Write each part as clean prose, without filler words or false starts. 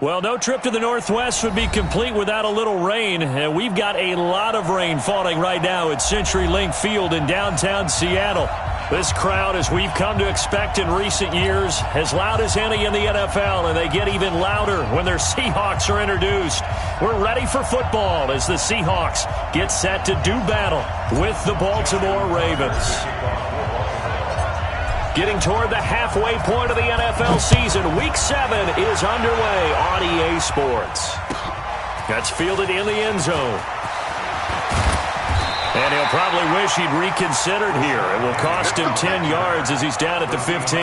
Well, no trip to the Northwest would be complete without a little rain, and we've got a lot of rain falling right now at CenturyLink Field in downtown Seattle. This crowd, as we've come to expect in recent years, as loud as any in the NFL, and they get even louder when their Seahawks are introduced. We're ready for football as the Seahawks get set to do battle with the Baltimore Ravens. Getting toward the halfway point of the NFL season, Week 7 is underway on EA Sports. That's fielded in the end zone. And he'll probably wish he'd reconsidered here. It will cost him 10 yards as he's down at the 15.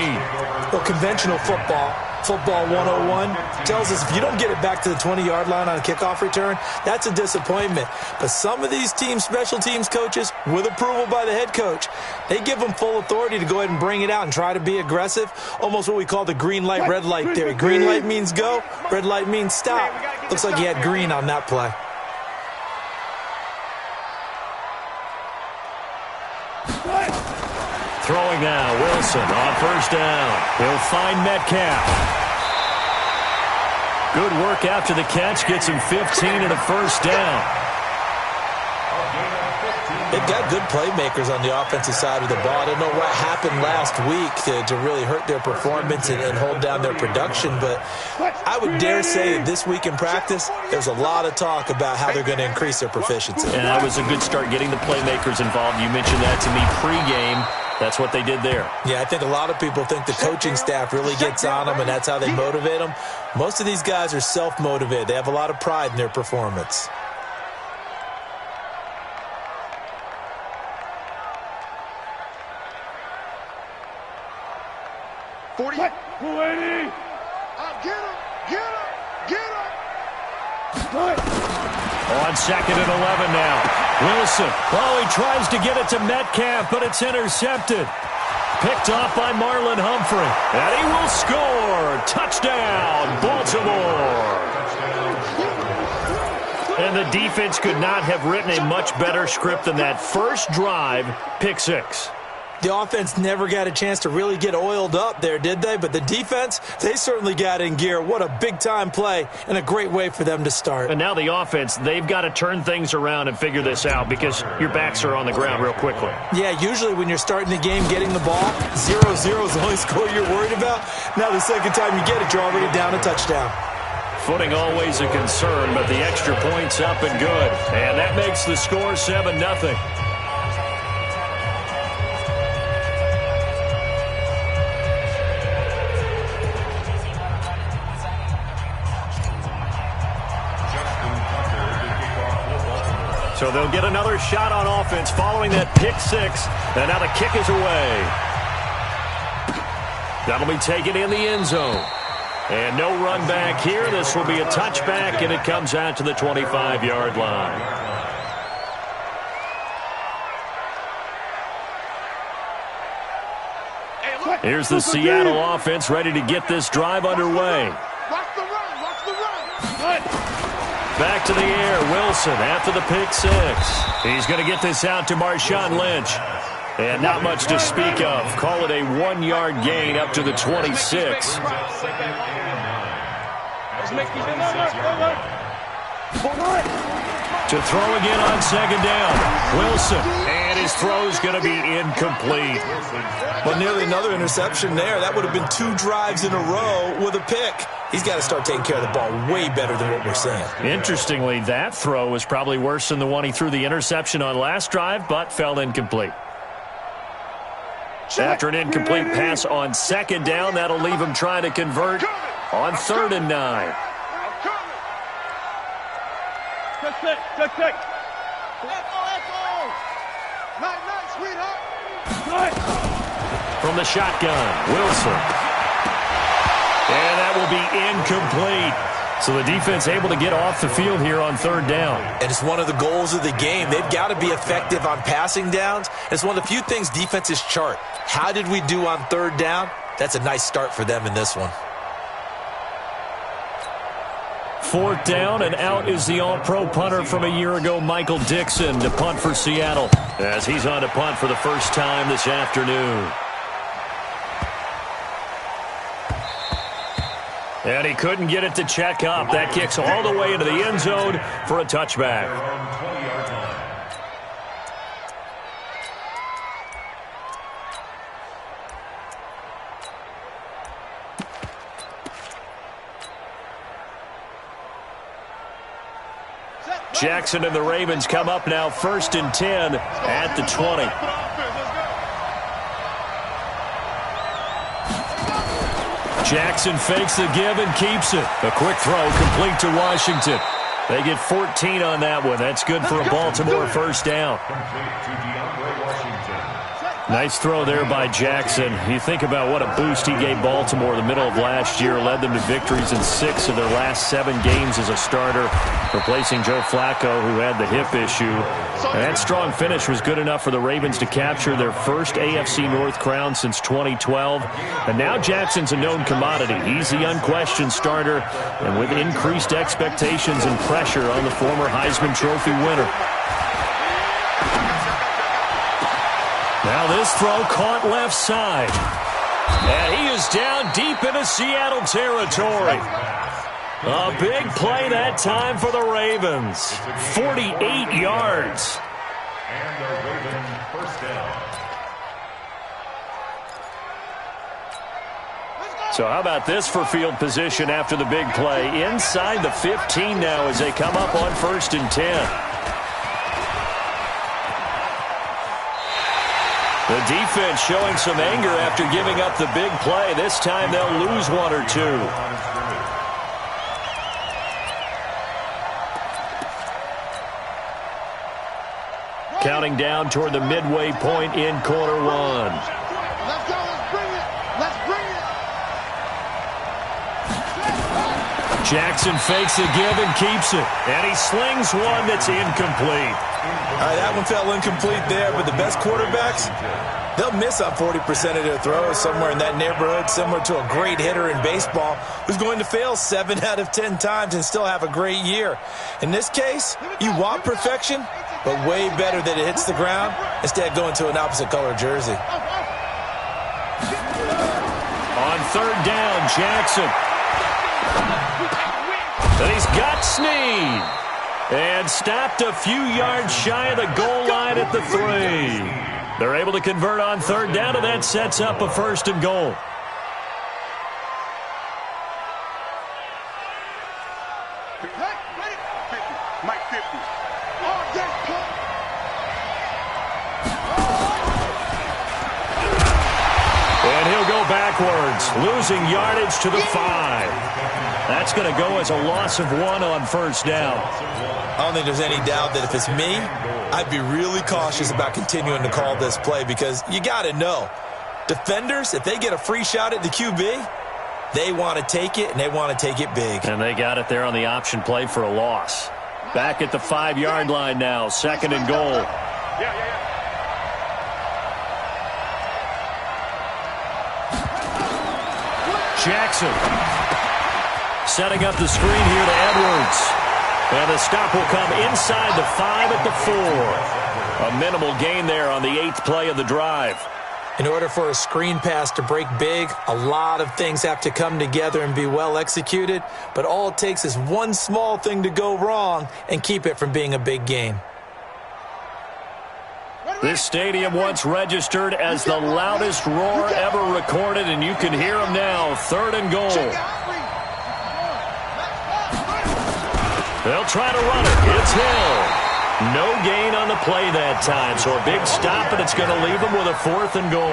Well, conventional football 101, tells us if you don't get it back to the 20-yard line on a kickoff return, that's a disappointment. But some of these special teams coaches, with approval by the head coach, they give them full authority to go ahead and bring it out and try to be aggressive, almost what we call the green light, red light theory. Green light means go, red light means stop. Looks like he had green on that play. Throwing now, Wilson on first down. He'll find Metcalf. Good work after the catch. Gets him 15 and a first down. They've got good playmakers on the offensive side of the ball. I don't know what happened last week to really hurt their performance and hold down their production, but I would dare say that this week in practice, there's a lot of talk about how they're going to increase their proficiency. And that was a good start getting the playmakers involved. You mentioned that to me pregame. That's what they did there. Yeah, I think a lot of people think the coaching staff really gets on them, and that's how they motivate them. Most of these guys are self-motivated. They have a lot of pride in their performance. On second and 11 now. Wilson. Oh, he tries to get it to Metcalf, but it's intercepted. Picked off by Marlon Humphrey. And he will score. Touchdown, Baltimore. And the defense could not have written a much better script than that first drive, pick six. The offense never got a chance to really get oiled up there, did they? But the defense, they certainly got in gear. What a big-time play and a great way for them to start. And now the offense, they've got to turn things around and figure this out because your backs are on the ground real quickly. Yeah, usually when you're starting the game getting the ball, 0-0 is the only score you're worried about. Now the second time you get it, you're already down a touchdown. Footing always a concern, but the extra point's up and good. And that makes the score 7-0. So they'll get another shot on offense following that pick six. And now the kick is away. That'll be taken in the end zone. And no run back here. This will be a touchback, and it comes out to the 25-yard line. Here's the Seattle offense ready to get this drive underway. Back to the air, Wilson after the pick six. He's going to get this out to Marshawn Lynch. And not much to speak of. Call it a 1-yard gain up to the 26. To throw again on second down. Wilson. And his throw's going to be incomplete. Well, nearly another interception there. That would have been 2 drives in a row with a pick. He's got to start taking care of the ball way better than what we're seeing. Interestingly, that throw was probably worse than the one he threw the interception on last drive, but fell incomplete. After an incomplete pass on second down, that'll leave him trying to convert on 3rd and 9. From the shotgun, Wilson. And that will be incomplete. So the defense able to get off the field here on 3rd down. And it's one of the goals of the game. They've got to be effective on passing downs. It's one of the few things defenses chart. How did we do on 3rd down? That's a nice start for them in this one. 4th down, and out is the all-pro punter from a year ago, Michael Dixon, to punt for Seattle, as he's on to punt for the first time this afternoon. And he couldn't get it to check up. That kicks all the way into the end zone for a touchback. Jackson and the Ravens come up now 1st and 10 at the 20. Jackson fakes the give and keeps it. A quick throw complete to Washington. They get 14 on that one. That's good for a Baltimore first down. Nice throw there by Jackson. You think about what a boost he gave Baltimore in the middle of last year. Led them to victories in 6 of their last 7 games as a starter, replacing Joe Flacco, who had the hip issue. And that strong finish was good enough for the Ravens to capture their first AFC North crown since 2012. And now Jackson's a known commodity. He's the unquestioned starter, and with increased expectations and pressure on the former Heisman Trophy winner. Now this throw caught left side. And he is down deep into Seattle territory. A big play that time for the Ravens. 48 yards. And the Ravens first down. So how about this for field position after the big play? Inside the 15 now as they come up on 1st and 10. The defense showing some anger after giving up the big play. This time they'll lose 1 or 2. Counting down toward the midway point in quarter 1. Let's go. Let's bring it. Let's bring it. Jackson fakes the give and keeps it. And he slings one that's incomplete. All right, that one fell incomplete there, but the best quarterbacks, they'll miss on 40% of their throws, somewhere in that neighborhood, similar to a great hitter in baseball who's going to fail 7 out of 10 times and still have a great year. In this case, you want perfection, but way better that it hits the ground instead of going to an opposite color jersey. On 3rd down, Jackson. And he's got Snead. And stopped a few yards shy of the goal line at the 3. They're able to convert on 3rd down, and that sets up a 1st and goal. Mike 50. And he'll go backwards, losing yardage to the 5. That's going to go as a loss of 1 on 1st down. I don't think there's any doubt that if it's me, I'd be really cautious about continuing to call this play because you got to know, defenders, if they get a free shot at the QB, they want to take it, and they want to take it big. And they got it there on the option play for a loss. Back at the 5-yard line now, 2nd and goal. Jackson setting up the screen here to Edwards. And the stop will come inside the 5 at the 4. A minimal gain there on the 8th play of the drive. In order for a screen pass to break big, a lot of things have to come together and be well executed, but all it takes is one small thing to go wrong and keep it from being a big gain. This stadium once registered as the loudest roar ever recorded, and you can hear them now. 3rd and goal. They'll try to run it. It's Hill. No gain on the play that time, so a big stop, and it's going to leave them with a 4th and goal.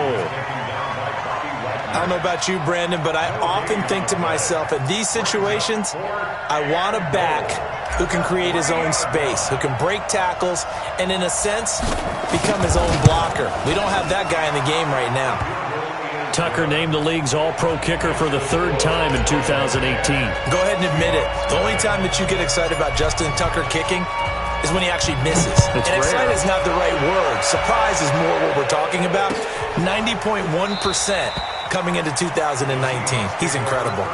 I don't know about you, Brandon, but I often think to myself, in these situations, I want a back who can create his own space, who can break tackles, and in a sense, become his own blocker. We don't have that guy in the game right now. Tucker named the league's all-pro kicker for the 3rd time in 2018. Go ahead and admit it. The only time that you get excited about Justin Tucker kicking is when he actually misses. And excited is not the right word. Surprise is more what we're talking about. 90.1% coming into 2019. He's incredible.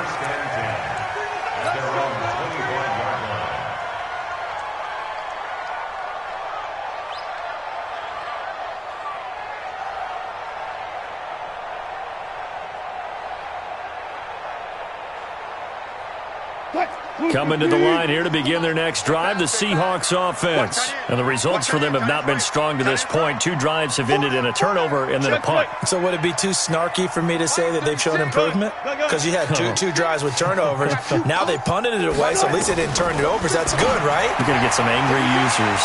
Coming to the line here to begin their next drive, the Seahawks offense. And the results for them have not been strong to this point. 2 drives have ended in a turnover and then a punt. So would it be too snarky for me to say that they've shown improvement? Because you had two drives with turnovers. Now they punted it away, so at least they didn't turn it over. So that's good, right? You're going to get some angry users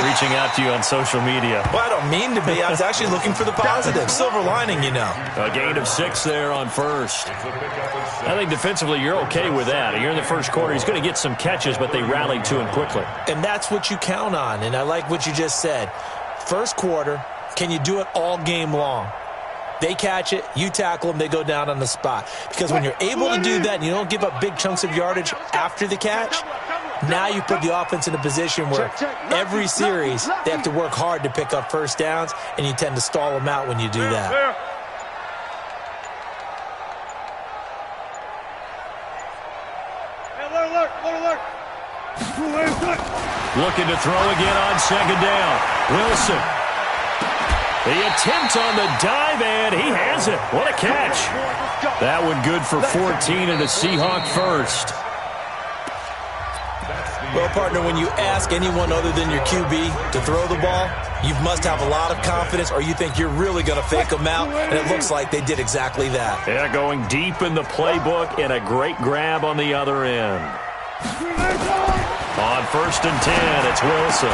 reaching out to you on social media. Well, I don't mean to be. I was actually looking for the positive. Silver lining, you know. A gain of 6 there on first. I think defensively you're okay with that. You're in the first quarter. He's going to get some catches, but they rallied to him quickly. And that's what you count on, and I like what you just said. First quarter, can you do it all game long? They catch it, you tackle them, they go down on the spot. Because when you're able to do that and you don't give up big chunks of yardage after the catch, now you put the offense in a position where every series they have to work hard to pick up first downs, and you tend to stall them out when you do that. Looking to throw again on second down. Wilson. The attempt on the dive, and he has it. What a catch. That one good for 14 and a Seahawk first. Well, partner, when you ask anyone other than your QB to throw the ball, you must have a lot of confidence, or you think you're really going to fake them out, and it looks like they did exactly that. Yeah, going deep in the playbook and a great grab on the other end. On 1st and 10, it's Wilson.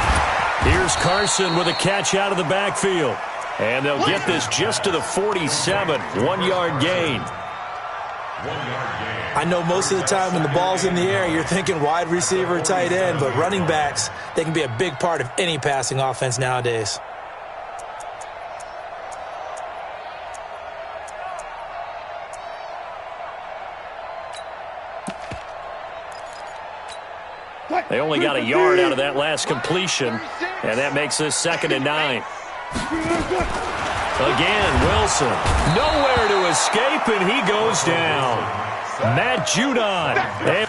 Here's Carson with a catch out of the backfield. And they'll get this just to the 47, 1-yard gain. I know most of the time when the ball's in the air, you're thinking wide receiver, tight end, but running backs, they can be a big part of any passing offense nowadays. They only got a yard out of that last completion, and that makes this 2nd and 9. Again, Wilson. Nowhere to escape, and he goes down. Matt Judon.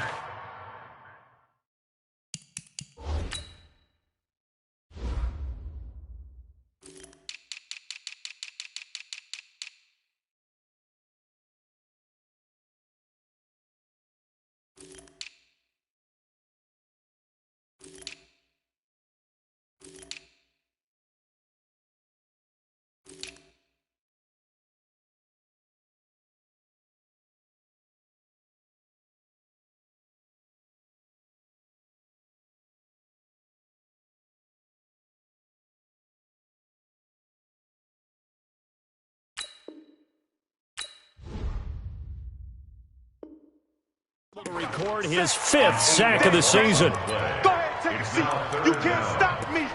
To record his 5th sack of the season. Go ahead, take a seat. You can't stop me.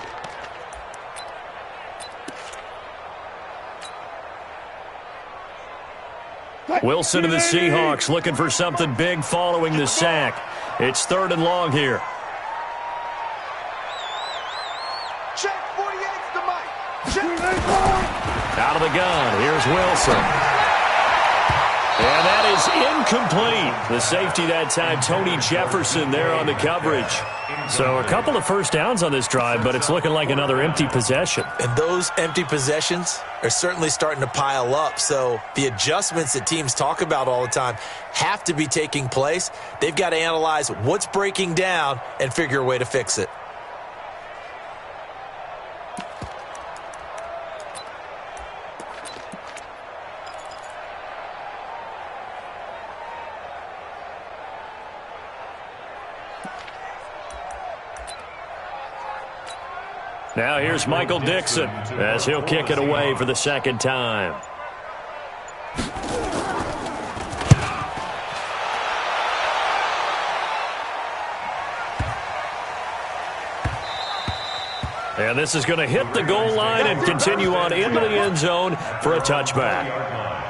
Wilson and the Seahawks looking for something big following the sack. It's 3rd and long here. Check 48's the mic. Check. Out of the gun, here's Wilson. And that is incomplete. The safety that time, Tony Jefferson, there on the coverage. So a couple of first downs on this drive, but it's looking like another empty possession. And those empty possessions are certainly starting to pile up. So the adjustments that teams talk about all the time have to be taking place. They've got to analyze what's breaking down and figure a way to fix it. Now here's Michael Dixon as he'll kick it away for the 2nd time. And this is going to hit the goal line and continue on into the end zone for a touchback.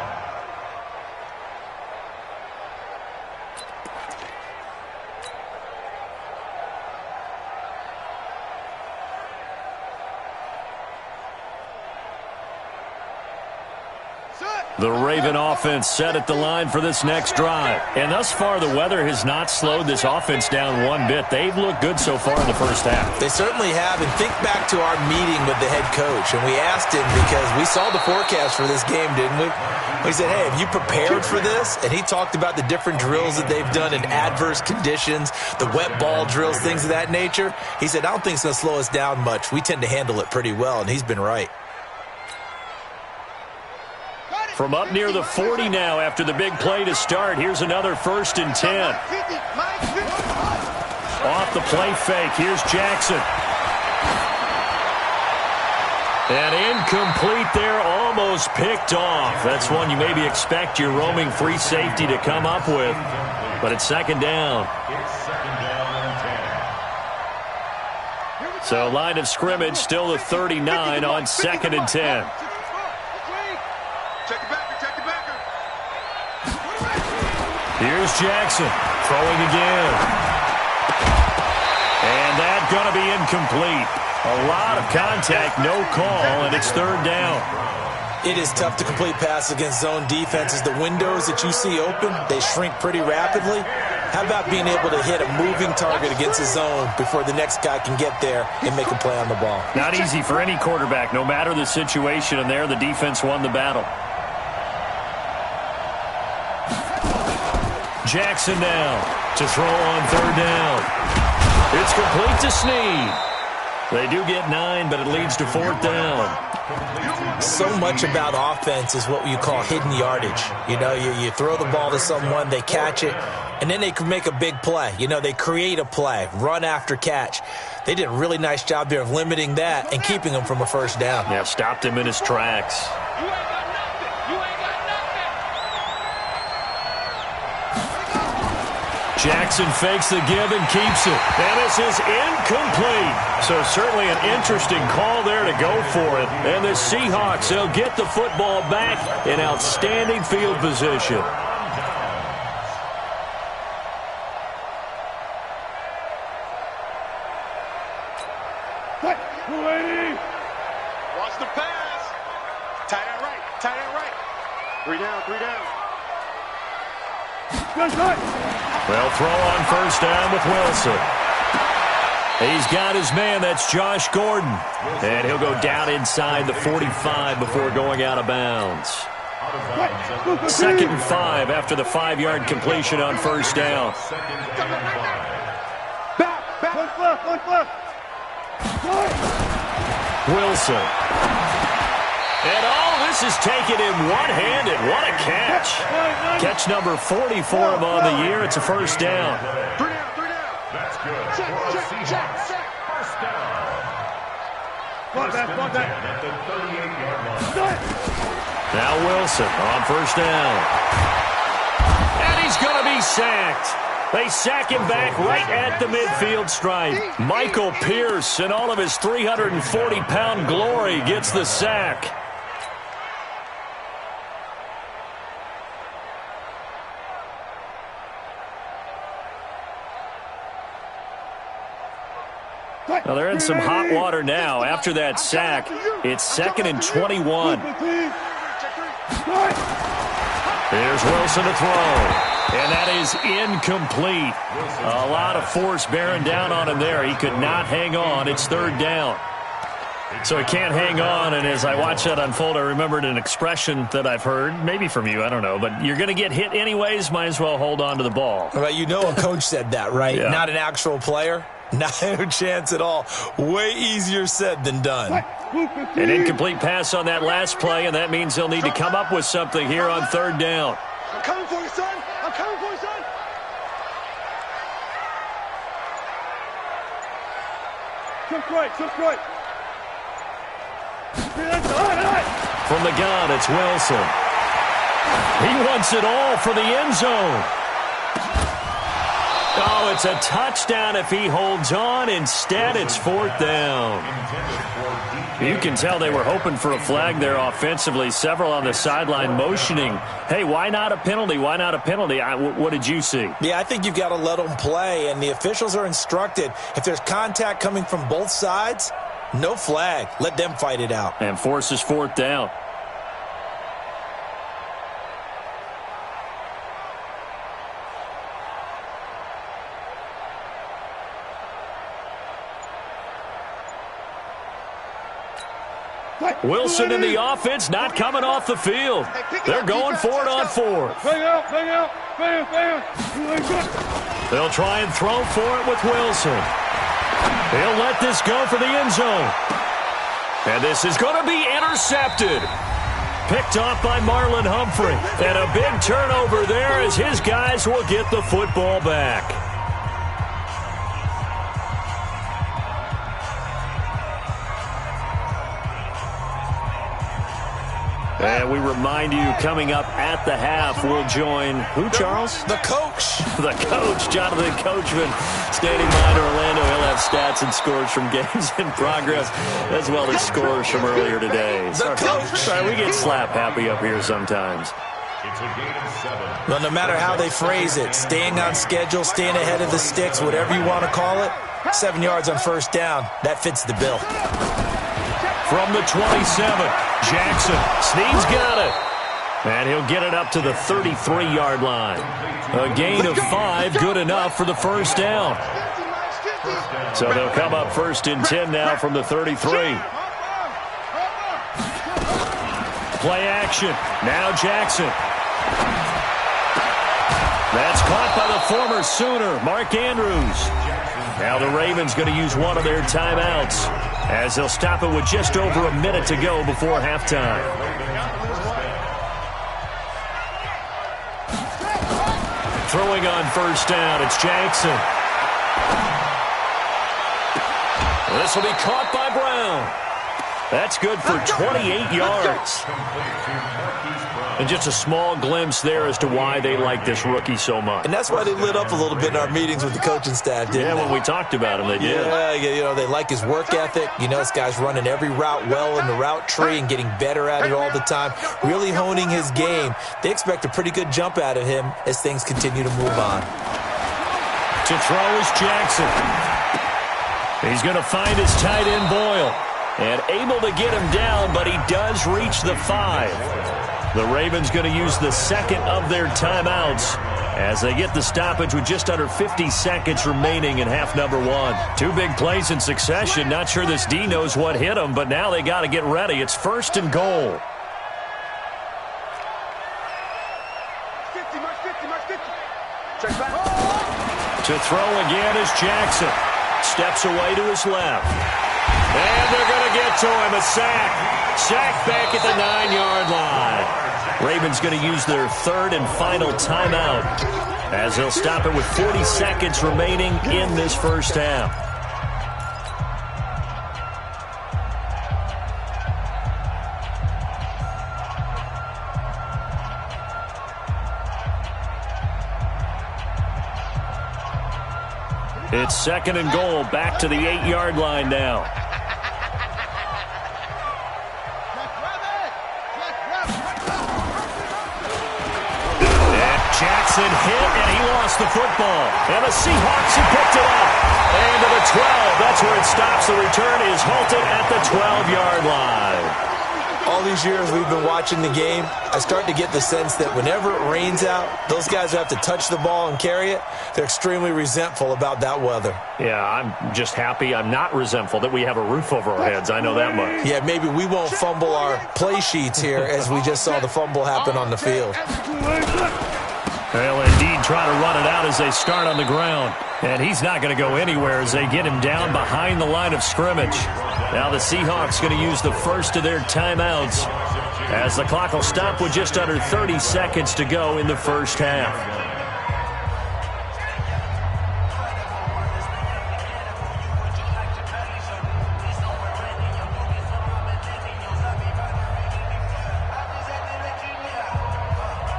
Set. The Raven offense set at the line for this next drive. And thus far, the weather has not slowed this offense down one bit. They've looked good so far in the first half. They certainly have. And think back to our meeting with the head coach. And we asked him, because we saw the forecast for this game, didn't we? We said, hey, have you prepared for this? And he talked about the different drills that they've done in adverse conditions, the wet ball drills, things of that nature. He said, I don't think it's going to slow us down much. We tend to handle it pretty well, and he's been right. From up near the 40 now after the big play to start. Here's another 1st and 10. Off the play fake. Here's Jackson. And incomplete there, almost picked off. That's one you maybe expect your roaming free safety to come up with. But it's 2nd down. So line of scrimmage still the 39 on 2nd and 10. Here's Jackson throwing again. And that's going to be incomplete. A lot of contact, no call, and it's 3rd down. It is tough to complete passes against zone defenses. The windows that you see open, they shrink pretty rapidly. How about being able to hit a moving target against a zone before the next guy can get there and make a play on the ball? Not easy for any quarterback, no matter the situation, and there the defense won the battle. Jackson now to throw on 3rd down. It's complete to Snead. They do get 9, but it leads to 4th down. So much about offense is what you call hidden yardage. You know, you throw the ball to someone, they catch it, and then they can make a big play. You know, they create a play, run after catch. They did a really nice job there of limiting that and keeping him from a 1st down. Yeah, stopped him in his tracks. Jackson fakes the give and keeps it. And this is incomplete. So certainly an interesting call there to go for it. And the Seahawks, they'll get the football back in outstanding field position. Watch the pass. Tight end right. Tight end right. 3 down. 3 down. Well, throw on 1st down with Wilson. He's got his man. That's Josh Gordon. And he'll go down inside the 45 before going out of bounds. 2nd and 5 after the 5-yard completion on 1st down. Wilson. And all this is taken in one-handed. What a catch. Catch number 40 for him on the year. It's a 1st down. 3 down. 3 down. That's good. Check. 1st down. At the 38-yard line. Now Wilson on 1st down. And he's going to be sacked. They sack him back right at the midfield stripe. Michael Pierce, in all of his 340-pound glory, gets the sack. Well, they're in some hot water now. After that sack, it's 2nd and 21. Here's Wilson to throw. And that is incomplete. A lot of force bearing down on him there. He could not hang on. It's 3rd down. So he can't hang on, and as I watch that unfold, I remembered an expression that I've heard, maybe from you, I don't know, but you're going to get hit anyways, might as well hold on to the ball. Well, you know a coach said that, right? Yeah. Not an actual player. Not a chance at all. Way easier said than done. An incomplete pass on that last play, and that means they'll need to come up with something here on 3rd down. I'm coming for you, son. I'm coming for you, son. Just right. From the gun, it's Wilson. He wants it all for the end zone. Oh, it's a touchdown if he holds on. Instead, it's 4th down. You can tell they were hoping for a flag there offensively. Several on the sideline motioning, hey, why not a penalty? Why not a penalty? What did you see? Yeah, I think you've got to let them play, and the officials are instructed. If there's contact coming from both sides, no flag. Let them fight it out. And forces 4th down. Wilson in the offense not coming off the field. They're going for it on fourth. They'll try and throw for it with Wilson. He'll let this go for the end zone. And this is going to be intercepted. Picked off by Marlon Humphrey. And a big turnover there as his guys will get the football back. And we remind you, coming up at the half, we'll join who, Charles? The coach. The coach, Jonathan Coachman, standing by in Orlando. He'll have stats and scores from games in progress, as well as scores from earlier today. The coach. Sorry, we get slap happy up here sometimes. It's a gain of 7. Well, no matter how they phrase it, staying on schedule, staying ahead of the sticks, whatever you want to call it, 7 yards on first down, that fits the bill. From the 27, Jackson. Snead's got it. And he'll get it up to the 33-yard line. A gain of 5, good enough for the first down. So they'll come up 1st and 10 now from the 33. Play action. Now Jackson. That's caught by the former Sooner, Mark Andrews. Now the Ravens going to use one of their timeouts as they'll stop it with just over a minute to go before halftime. Throwing on first down, it's Jackson. This will be caught by Brown. That's good for 28 yards. And just a small glimpse there as to why they like this rookie so much. And that's why they lit up a little bit in our meetings with the coaching staff, didn't they? Yeah, when we talked about him, they did. Yeah, you know, they like his work ethic. You know, this guy's running every route well in the route tree and getting better at it all the time, really honing his game. They expect a pretty good jump out of him as things continue to move on. To throw is Jackson. He's going to find his tight end, Boyle. And able to get him down, but he does reach the 5. The Ravens going to use the second of their timeouts as they get the stoppage with just under 50 seconds remaining in half number 1. 2 big plays in succession. Not sure this D knows what hit him, but now they got to get ready. It's 1st and goal. 50, Mark 50, Mark 50. Check back. To throw again is Jackson. Steps away to his left. And they're going to get to him. A sack. Sack back at the 9-yard line. Ravens going to use their 3rd and final timeout as they'll stop it with 40 seconds remaining in this first half. It's 2nd and goal, back to the 8-yard line now. Jackson hit, and he lost the football. And the Seahawks have picked it up. And to the 12, that's where it stops. The return is halted at the 12-yard line. All these years we've been watching the game, I start to get the sense that whenever it rains out, those guys who have to touch the ball and carry it, they're extremely resentful about that weather. Yeah, I'm just happy I'm not resentful that we have a roof over our heads. I know that much. Yeah, maybe we won't fumble our play sheets here as we just saw the fumble happen on the field. They'll indeed try to run it out as they start on the ground. And he's not going to go anywhere as they get him down behind the line of scrimmage. Now the Seahawks going to use the first of their timeouts as the clock will stop with just under 30 seconds to go in the first half.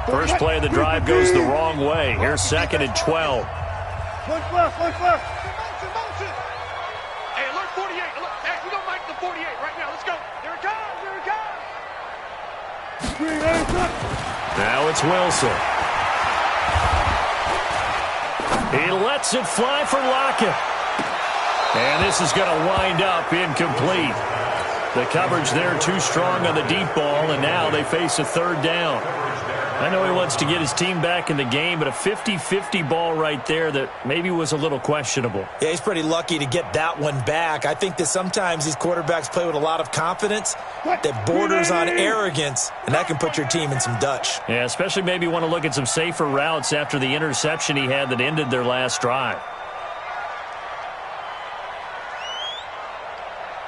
First play of the drive goes the wrong way. Here's 2nd and 12. Hey, alert 48. Alert. Hey, we don't like the 48 right now. Let's go. Here it comes. Here it comes. Now it's Wilson. He lets it fly for Lockett. And this is going to wind up incomplete. The coverage there too strong on the deep ball, and now they face a 3rd down. I know he wants to get his team back in the game, but a 50-50 ball right there that maybe was a little questionable. Yeah, he's pretty lucky to get that one back. I think that sometimes these quarterbacks play with a lot of confidence that borders on arrogance, and that can put your team in some Dutch. Yeah, especially maybe want to look at some safer routes after the interception he had that ended their last drive.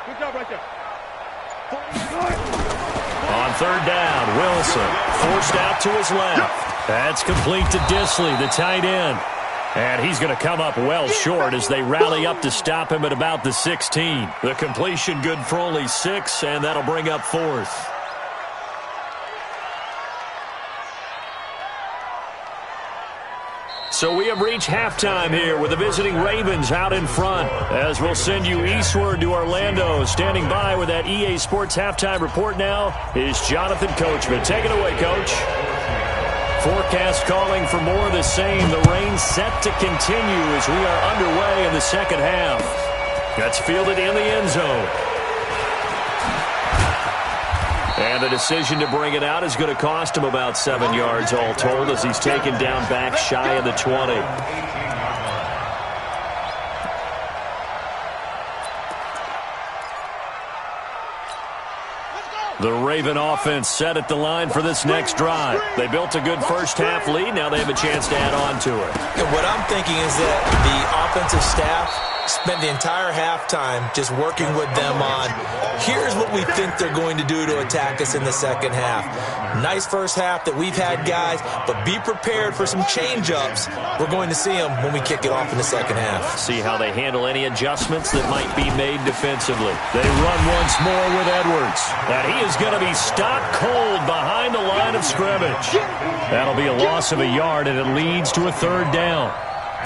Good job right there. On third down, Wilson forced out to his left. That's complete to Dissly, the tight end. And he's going to come up well short as they rally up to stop him at about the 16. The completion good for only 6, and that'll bring up 4th. So we have reached halftime here with the visiting Ravens out in front. As we'll send you eastward to Orlando. Standing by with that EA Sports halftime report now is Jonathan Coachman. Take it away, Coach. Forecast calling for more of the same. The rain set to continue as we are underway in the second half. That's fielded in the end zone. And the decision to bring it out is going to cost him about 7 yards all told as he's taken down back shy of the 20. The Raven offense set at the line for this next drive. They built a good first-half lead. Now they have a chance to add on to it. And what I'm thinking is that the offensive staff spent the entire halftime just working with them on, here's what we think they're going to do to attack us in the second half. Nice first half that we've had, guys, but be prepared for some change-ups. We're going to see them when we kick it off in the second half. See how they handle any adjustments that might be made defensively. They run once more with Edwards. And he is going to be stopped cold behind the line of scrimmage. That'll be a loss of a yard, and it leads to a third down.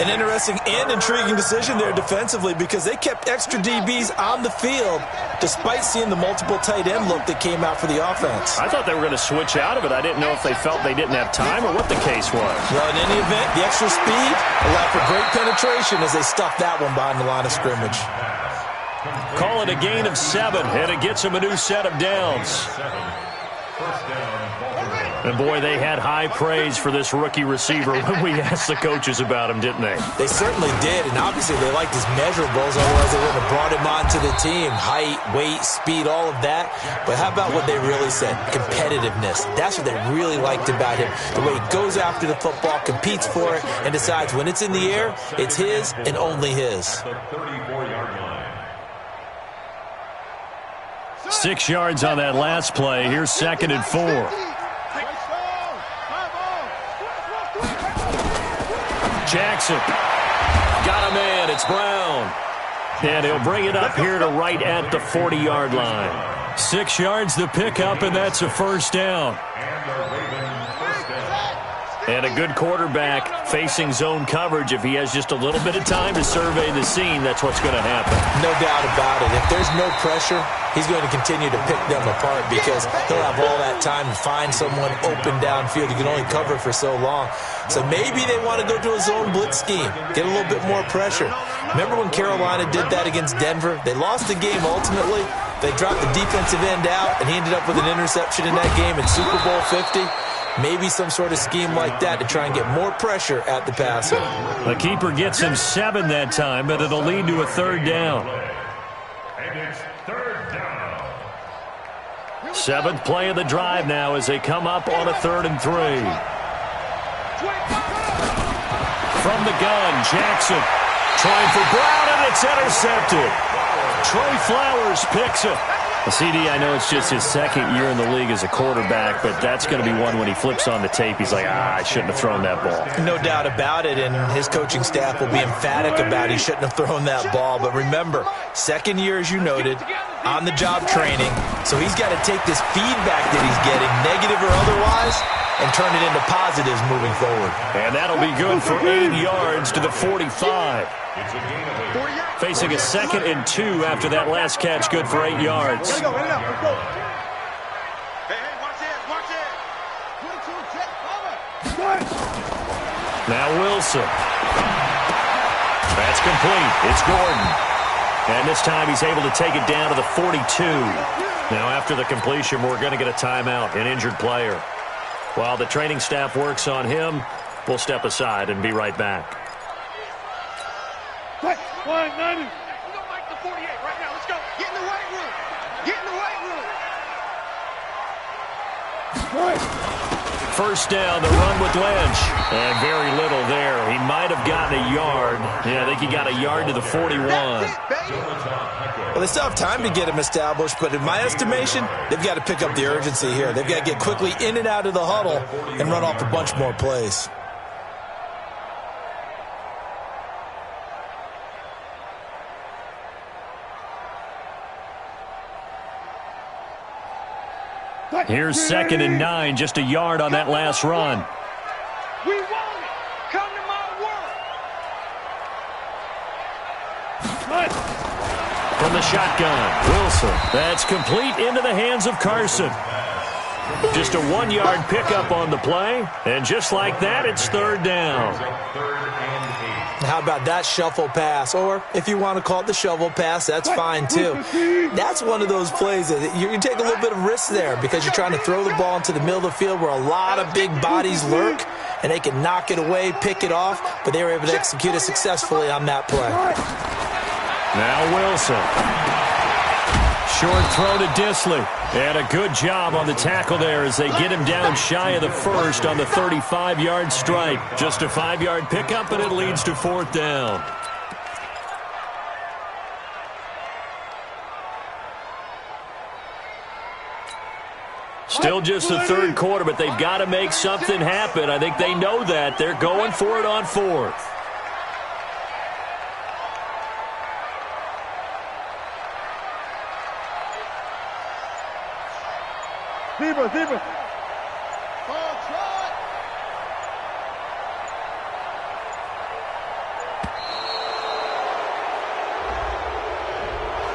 An interesting and intriguing decision there defensively because they kept extra DBs on the field despite seeing the multiple tight end look that came out for the offense. I thought they were going to switch out of it. I didn't know if they felt they didn't have time or what the case was. Well, in any event, the extra speed allowed for great penetration as they stuffed that one behind the line of scrimmage. Call it a gain of 7, and it gets them a new set of downs. And, boy, they had high praise for this rookie receiver when we asked the coaches about him, didn't they? They certainly did, and obviously they liked his measurables, otherwise they wouldn't have brought him onto the team. Height, weight, speed, all of that. But how about what they really said? Competitiveness. That's what they really liked about him. The way he goes after the football, competes for it, and decides when it's in the air, it's his and only his. 6 yards on that last play. Here's 2nd and 4. Jackson got a man. It's Brown. And he'll bring it up here to right at the 40-yard line. 6 yards the pickup, and that's a first down. And a good quarterback facing zone coverage. If he has just a little bit of time to survey the scene, that's what's going to happen. No doubt about it. If there's no pressure, he's going to continue to pick them apart because he'll have all that time to find someone open downfield. He can only cover for so long. So maybe they want to go to a zone blitz scheme, get a little bit more pressure. Remember when Carolina did that against Denver? They lost the game ultimately. They dropped the defensive end out, and he ended up with an interception in that game in Super Bowl 50. Maybe some sort of scheme like that to try and get more pressure at the passer. The keeper gets him 7 that time, but it'll lead to a third down. And it's third down. 7th play of the drive now as they come up on a 3rd and 3. From the gun, Jackson trying for Brown, and it's intercepted. Trey Flowers picks it. CD, I know it's just his 2nd year in the league as a quarterback, but that's going to be one when he flips on the tape, he's like, I shouldn't have thrown that ball. No doubt about it, and his coaching staff will be emphatic about he shouldn't have thrown that ball. But remember, 2nd year, as you noted, on-the-job training, so he's got to take this feedback that he's getting, negative or otherwise, and turn it into positives moving forward. And that'll be good for 8 yards to the 45. Facing a 2nd and 2 after that last catch, good for 8 yards. Hey, watch it. Now Wilson. That's complete. It's Gordon. And this time he's able to take it down to the 42. Now after the completion, we're going to get a timeout, an injured player. While the training staff works on him, we'll step aside and be right back. We don't like the 48 right now. Let's go. Get in the weight room. Get in the weight room. First down, the run with Lynch. And very little there. He might have gotten a yard. Yeah, I think he got a yard to the 41. Well, they still have time to get him established, but in my estimation, they've got to pick up the urgency here. They've got to get quickly in and out of the huddle and run off a bunch more plays. Here's 2nd and 9, just a yard on that last run. We want it. Come to my world. From the shotgun, Wilson. That's complete into the hands of Carson. Just a 1-yard pickup on the play, and just like that, it's 3rd down. How about that shuffle pass? Or if you want to call it the shovel pass, that's fine too. That's one of those plays that you take a little bit of risk there because you're trying to throw the ball into the middle of the field where a lot of big bodies lurk, and they can knock it away, pick it off, but they were able to execute it successfully on that play. Now Wilson. Short throw to Dissly. And a good job on the tackle there as they get him down shy of the first on the 35-yard strike. Just a 5-yard pickup, and it leads to 4th down. Still just the 3rd quarter, but they've got to make something happen. I think they know that. They're going for it on 4th. Zebra.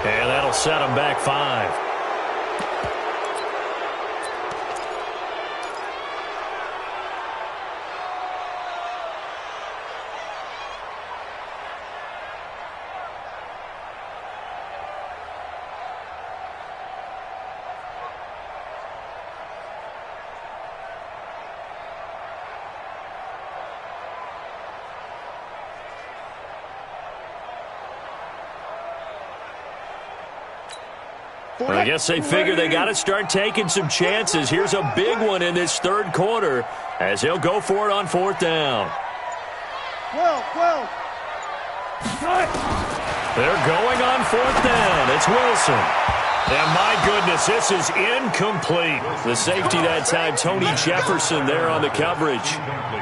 And that'll set them back 5. I guess they figure they got to start taking some chances. Here's a big one in this 3rd quarter as he'll go for it on 4th down. 12. They're going on 4th down. It's Wilson. And my goodness, this is incomplete. The safety that time, Tony Jefferson there on the coverage.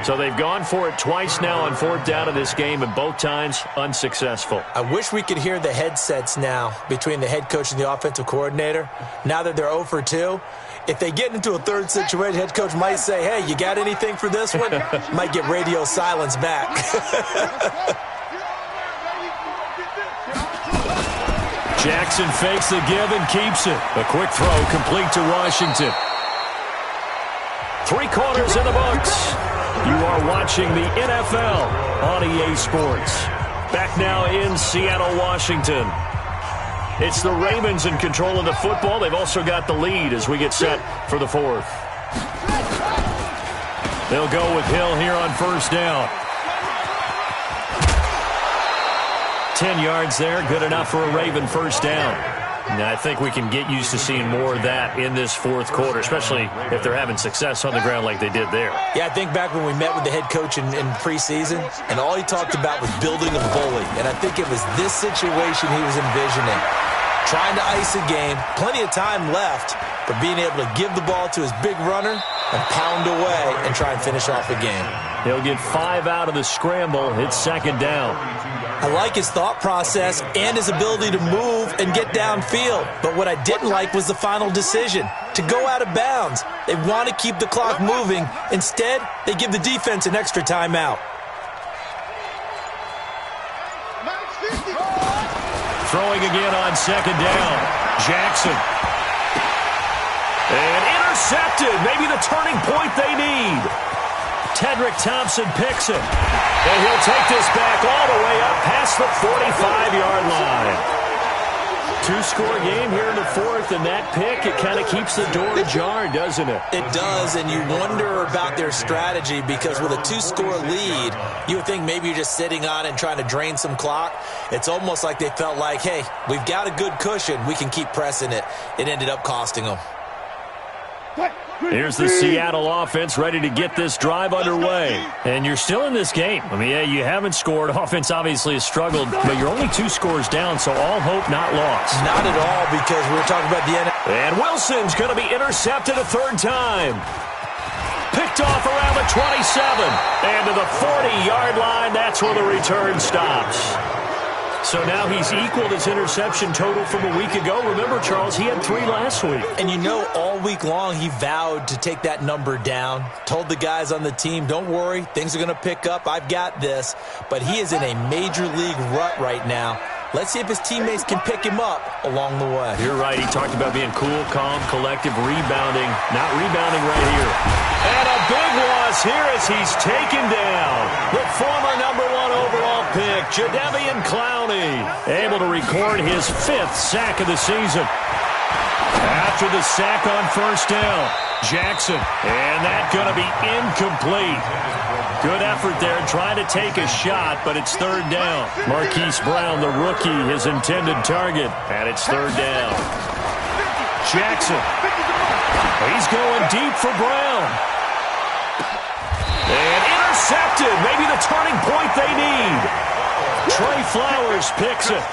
So they've gone for it twice now on 4th down in this game, and both times unsuccessful. I wish we could hear the headsets now between the head coach and the offensive coordinator. Now that they're 0 for 2, if they get into a 3rd situation, head coach might say, hey, you got anything for this one? Might get radio silence back. Jackson fakes the give and keeps it. A quick throw complete to Washington. 3 quarters in the books. You are watching the NFL on EA Sports. Back now in Seattle, Washington. It's the Ravens in control of the football. They've also got the lead as we get set for the 4th. They'll go with Hill here on 1st down. 10 yards there, good enough for a Raven 1st down. Now, I think we can get used to seeing more of that in this 4th quarter, especially if they're having success on the ground like they did there. Yeah, I think back when we met with the head coach in preseason, and all he talked about was building a bully. And I think it was this situation he was envisioning. Trying to ice a game, plenty of time left, but being able to give the ball to his big runner and pound away and try and finish off a game. He'll get 5 out of the scramble. It's 2nd down. I like his thought process and his ability to move and get downfield. But what I didn't like was the final decision, to go out of bounds. They want to keep the clock moving. Instead, they give the defense an extra timeout. Throwing again on 2nd down. Jackson. And intercepted. Maybe the turning point they need. Tedrick Thompson picks it. And he'll take this back all the way up past the 45-yard line. Two-score game here in the fourth, and that pick, it kind of keeps the door ajar, doesn't it? It does, and you wonder about their strategy because with a two-score lead, you would think maybe you're just sitting on it and trying to drain some clock. It's almost like they felt like, hey, we've got a good cushion. We can keep pressing it. It ended up costing them. Here's the Seattle offense ready to get this drive underway. And you're still in this game. I mean, yeah, you haven't scored. Offense obviously has struggled, but you're only 2 scores down, so all hope not lost. Not at all, because we were talking about the end. And Wilson's going to be intercepted a third time. Picked off around the 27. And to the 40-yard line, that's where the return stops. So now he's equaled his interception total from a week ago. Remember, Charles, he had 3 last week. And you know, all week long he vowed to take that number down. Told the guys on the team, don't worry, things are going to pick up. I've got this. But he is in a major league rut right now. Let's see if his teammates can pick him up along the way. You're right. He talked about being cool, calm, collective, rebounding. Not rebounding right here. And a big loss here as he's taken down. The former #1 overall pick, Jadeveon Clowney, able to record his 5th sack of the season. After the sack on first down, Jackson. And that's going to be incomplete. Good effort there trying to take a shot, but it's third down. Marquise Brown, the rookie, his intended target, and it's third down. Jackson. He's going deep for Brown. And intercepted. Maybe the turning point they need. Trey Flowers picks it.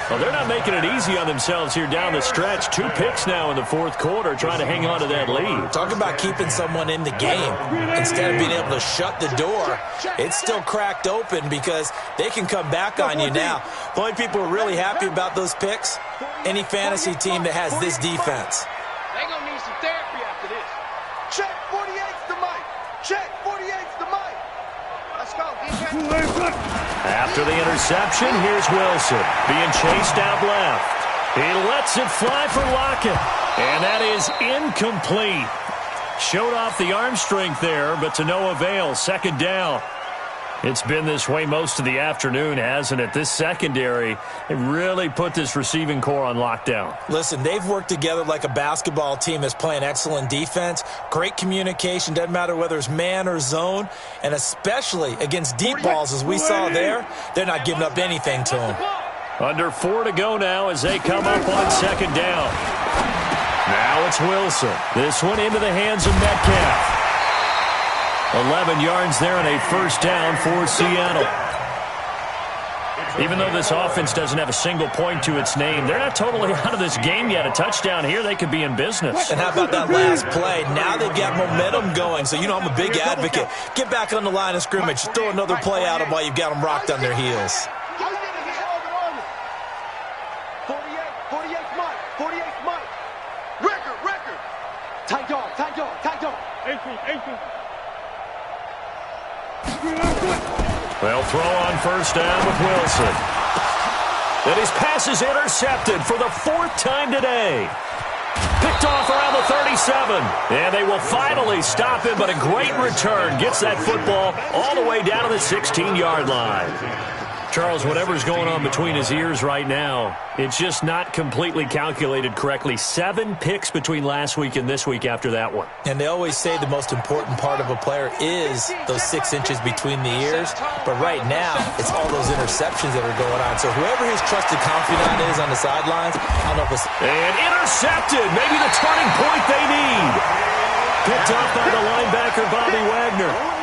Well, they're not making it easy on themselves here down the stretch. 2 picks now in the fourth quarter trying to hang on to that lead. Talk about keeping someone in the game. Instead of being able to shut the door, it's still cracked open because they can come back on you now. The only people who are really happy about those picks, any fantasy team that has this defense. They're going to need some therapy after this. Check 48's the mic. Check 48's the mic. Let's go, defense. After the interception, here's Wilson being chased out left. He lets it fly for Lockett, and that is incomplete. Showed off the arm strength there, but to no avail. Second down. It's been this way most of the afternoon, hasn't it? This secondary, it really put this receiving core on lockdown. Listen, they've worked together like a basketball team that's playing excellent defense. Great communication, doesn't matter whether it's man or zone, and especially against deep balls as we saw there, they're not giving up anything to them. Under 4 to go now as they come up on second down. Now it's Wilson. This one into the hands of Metcalf. 11 yards there and a first down for Seattle. Even though this offense doesn't have a single point to its name, they're not totally out of this game yet. A touchdown here, they could be in business. And how about that last play? Now they've got momentum going. So, you know, I'm a big advocate. Get back on the line of scrimmage. Throw another play at them while you've got them rocked on their heels. 48's Mike. 48's Mike. Record. Tight dog. 18. They'll throw on first down with Wilson. Then his pass is intercepted for the 4th time today. Picked off around the 37. And they will finally stop him, but a great return. Gets that football all the way down to the 16-yard line. Charles, whatever's going on between his ears right now, it's just not completely calculated correctly. 7 picks between last week and this week after that one. And they always say the most important part of a player is those 6 inches between the ears. But right now, it's all those interceptions that are going on. So whoever his trusted confidant is on the sidelines, I don't know if it's... And intercepted. Maybe the turning point they need. Picked up by the linebacker, Bobby Wagner.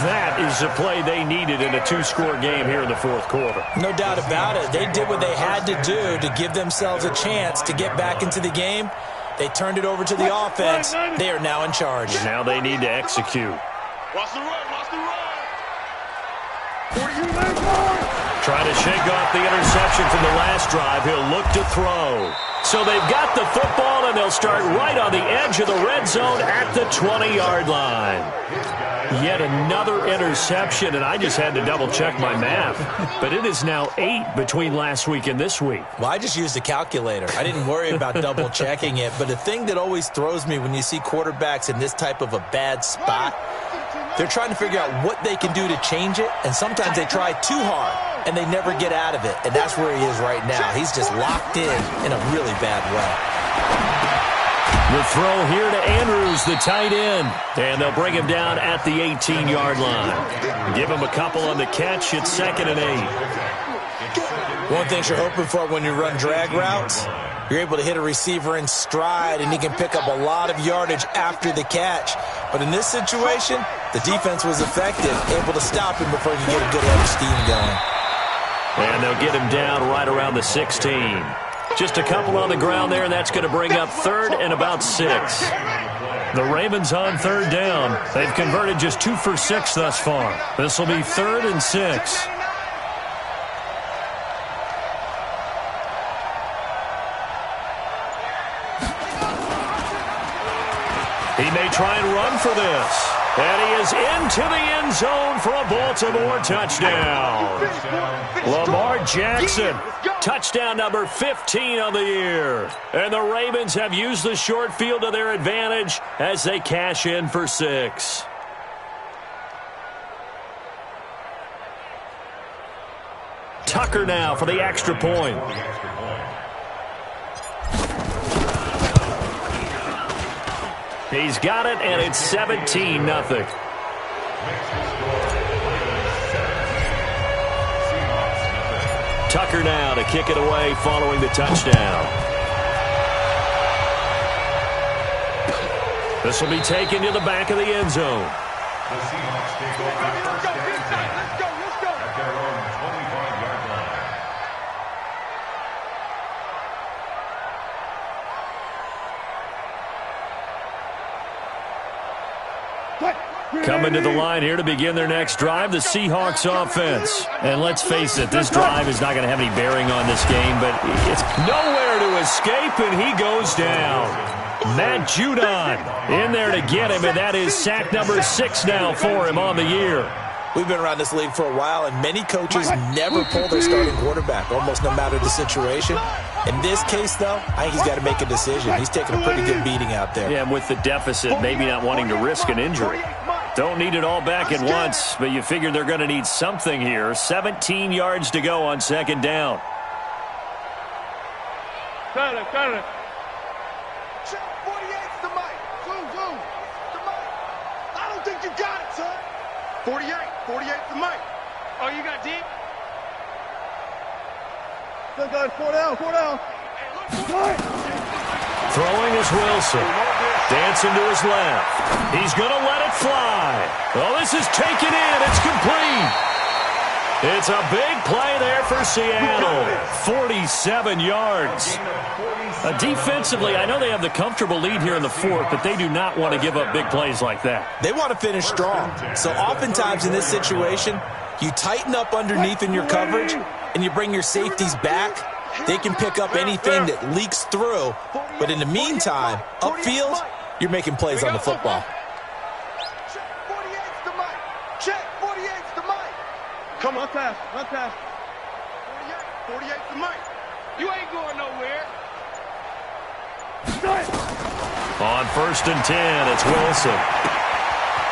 That is the play they needed in a 2-score game here in the fourth quarter. No doubt about it. They did what they had to do to give themselves a chance to get back into the game. They turned it over to the offense. They are now in charge. And now they need to execute. Watch the run. Trying to shake off the interception from the last drive. He'll look to throw. So they've got the football, and they'll start right on the edge of the red zone at the 20-yard line. Yet another interception, and I just had to double-check my math. But it is now 8 between last week and this week. Well, I just used a calculator. I didn't worry about double-checking it. But the thing that always throws me when you see quarterbacks in this type of a bad spot, they're trying to figure out what they can do to change it, and sometimes they try too hard. and they never get out of it. And that's where he is right now. He's just locked in a really bad way. The throw here to Andrews, the tight end. And they'll bring him down at the 18-yard line. Give him a couple on the catch. It's 2nd and 8. One thing you're hoping for when you run drag routes, you're able to hit a receiver in stride, and he can pick up a lot of yardage after the catch. But in this situation, the defense was effective, able to stop him before he could get a good head of steam going. And they'll get him down right around the 16. Just a couple on the ground there, and that's going to bring up 3rd and about 6. The Ravens on 3rd down. They've converted just 2 for 6 thus far. This will be 3rd and 6. He may try and run for this. And he is into the end zone for a Baltimore touchdown. Lamar Jackson, touchdown number 15 on the year. And the Ravens have used the short field to their advantage as they cash in for 6. Tucker now for the extra point. He's got it, and it's 17-0. Tucker now to kick it away following the touchdown. This will be taken to the back of the end zone. The Seahawks take over first and 10 at their own 25-yard line. Coming to the line here to begin their next drive, the Seahawks offense. And let's face it, this drive is not going to have any bearing on this game, but it's nowhere to escape, and he goes down. Matt Judon in there to get him, and that is sack number 6 now for him on the year. We've been around this league for a while, and many coaches never pull their starting quarterback, almost no matter the situation. In this case, though, I think he's got to make a decision. He's taking a pretty good beating out there. Yeah, and with the deficit, maybe not wanting to risk an injury. Don't need it all back at once, but you figure they're going to need something here. 17 yards to go on 2nd down. Got it. Check 48's the mic. Zoom. The mic. I don't think you got it, son. 48's the mic. Oh, you got deep? Still got 4 down. Throwing is Wilson. Dancing to his left. He's going to let it fly. Well, this is taken in. It's complete. It's a big play there for Seattle. 47 yards. Defensively, I know they have the comfortable lead here in the 4th, but they do not want to give up big plays like that. They want to finish strong. So oftentimes in this situation, you tighten up underneath in your coverage, and you bring your safeties back. They can pick up anything that leaks through. But in the meantime, upfield, you're making plays on the football. Check 48's the mic. Check 48's the mic. Come on, pass. 48's the mic. You ain't going nowhere. On 1st and 10, it's Wilson.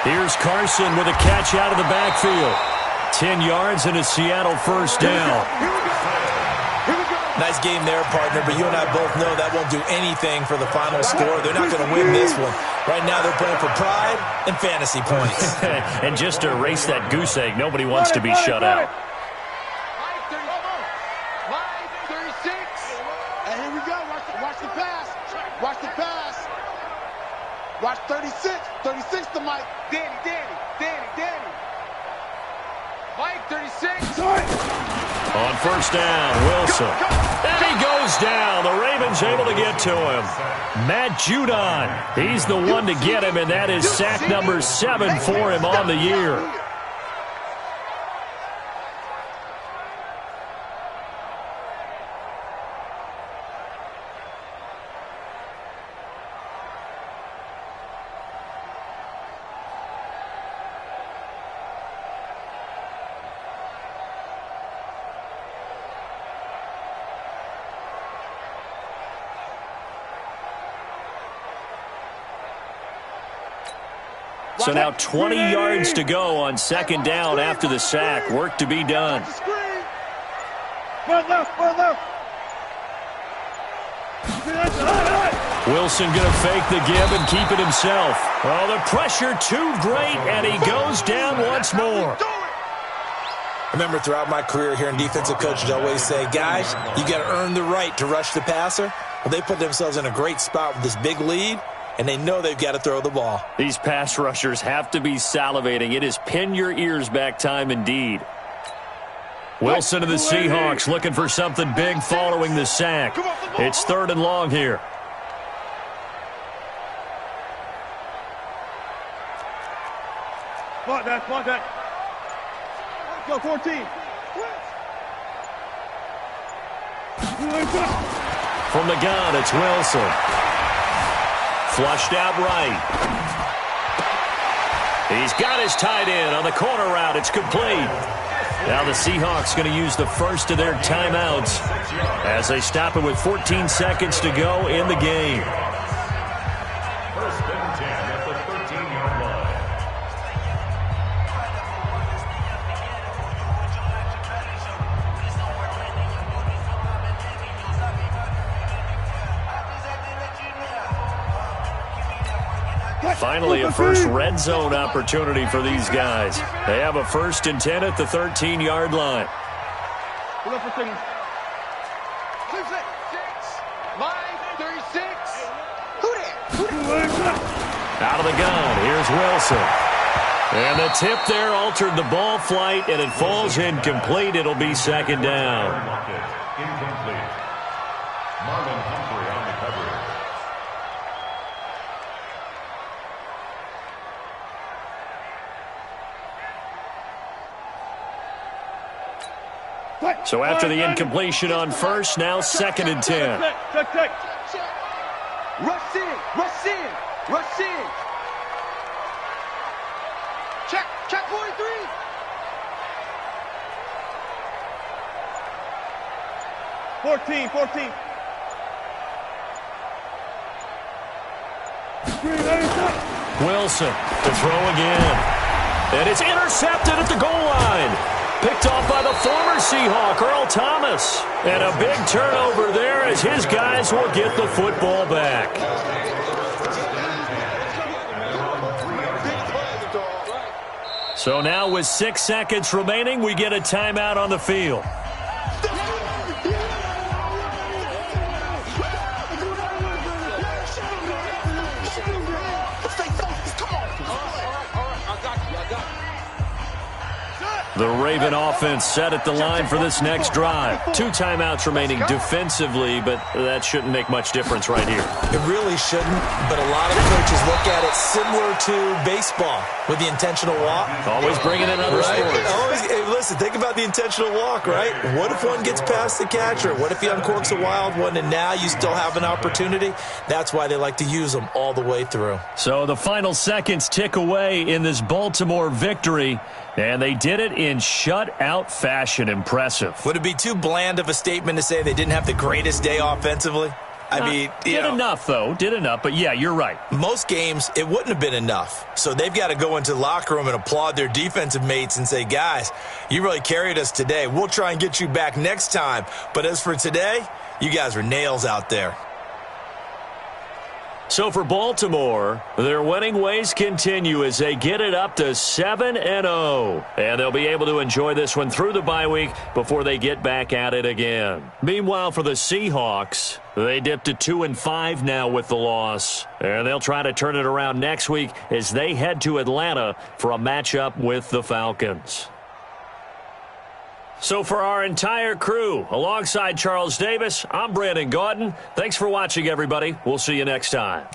Here's Carson with a catch out of the backfield. 10 yards and a Seattle 1st down. Nice game there, partner, but you and I both know that won't do anything for the final score. They're not going to win this one. Right now they're playing for pride and fantasy points. And just to erase that goose egg, nobody wants to be shut out. Line 36. And here we go. Watch the pass. Watch 36. 36 to Mike. Danny. Mike, 36. On 1st down, Wilson. And he goes down. The Ravens able to get to him. Matt Judon, he's the one to get him, and that is sack number 7 for him on the year. So now 20 yards to go on 2nd down after the sack. Work to be done. Wilson going to fake the give and keep it himself. Oh, the pressure too great, and he goes down once more. I remember throughout my career hearing defensive coaches always say, guys, you got to earn the right to rush the passer. Well, they put themselves in a great spot with this big lead, and they know they've got to throw the ball. These pass rushers have to be salivating. It is pin your ears back time indeed. Wilson of the Seahawks looking for something big following the sack. It's 3rd and long here. Spot that. Go, 14. From the gun, it's Wilson. Flushed out right. He's got his tight end on the corner route. It's complete. Now the Seahawks going to use the first of their timeouts as they stop it with 14 seconds to go in the game. First and 10 at the 13-yard line. Finally, a first red zone opportunity for these guys. They have a 1st and 10 at the 13-yard line. Pull up for seconds. 36. Who there? Out of the gun, here's Wilson. And the tip there altered the ball flight, and it falls incomplete. It'll be 2nd down. Incomplete. Marlon Humphrey on the coverage. So after the incompletion on first, now 2nd and 10. Check. Rush in. Check 43. 14. Wilson to throw again. And it's intercepted at the goal line. Picked off by the former Seahawk, Earl Thomas. And a big turnover there as his guys will get the football back. So now with 6 seconds remaining, we get a timeout on the field. The Raven offense set at the line for this next drive. 2 timeouts remaining defensively, but that shouldn't make much difference right here. It really shouldn't, but a lot of coaches look at it similar to baseball with the intentional walk. Always bringing in other sports. Always, hey, listen, think about the intentional walk, right? What if one gets past the catcher? What if he uncorks a wild one and now you still have an opportunity? That's why they like to use them all the way through. So the final seconds tick away in this Baltimore victory, and they did it in shutout fashion. Impressive. Would it be too bland of a statement to say they didn't have the greatest day offensively? I mean, did enough, though. Did enough. But, yeah, you're right. Most games, it wouldn't have been enough. So they've got to go into the locker room and applaud their defensive mates and say, guys, you really carried us today. We'll try and get you back next time. But as for today, you guys are nails out there. So for Baltimore, their winning ways continue as they get it up to 7-0. And they'll be able to enjoy this one through the bye week before they get back at it again. Meanwhile, for the Seahawks, they dipped to 2-5 now with the loss. And they'll try to turn it around next week as they head to Atlanta for a matchup with the Falcons. So for our entire crew, alongside Charles Davis, I'm Brandon Gaudin. Thanks for watching, everybody. We'll see you next time.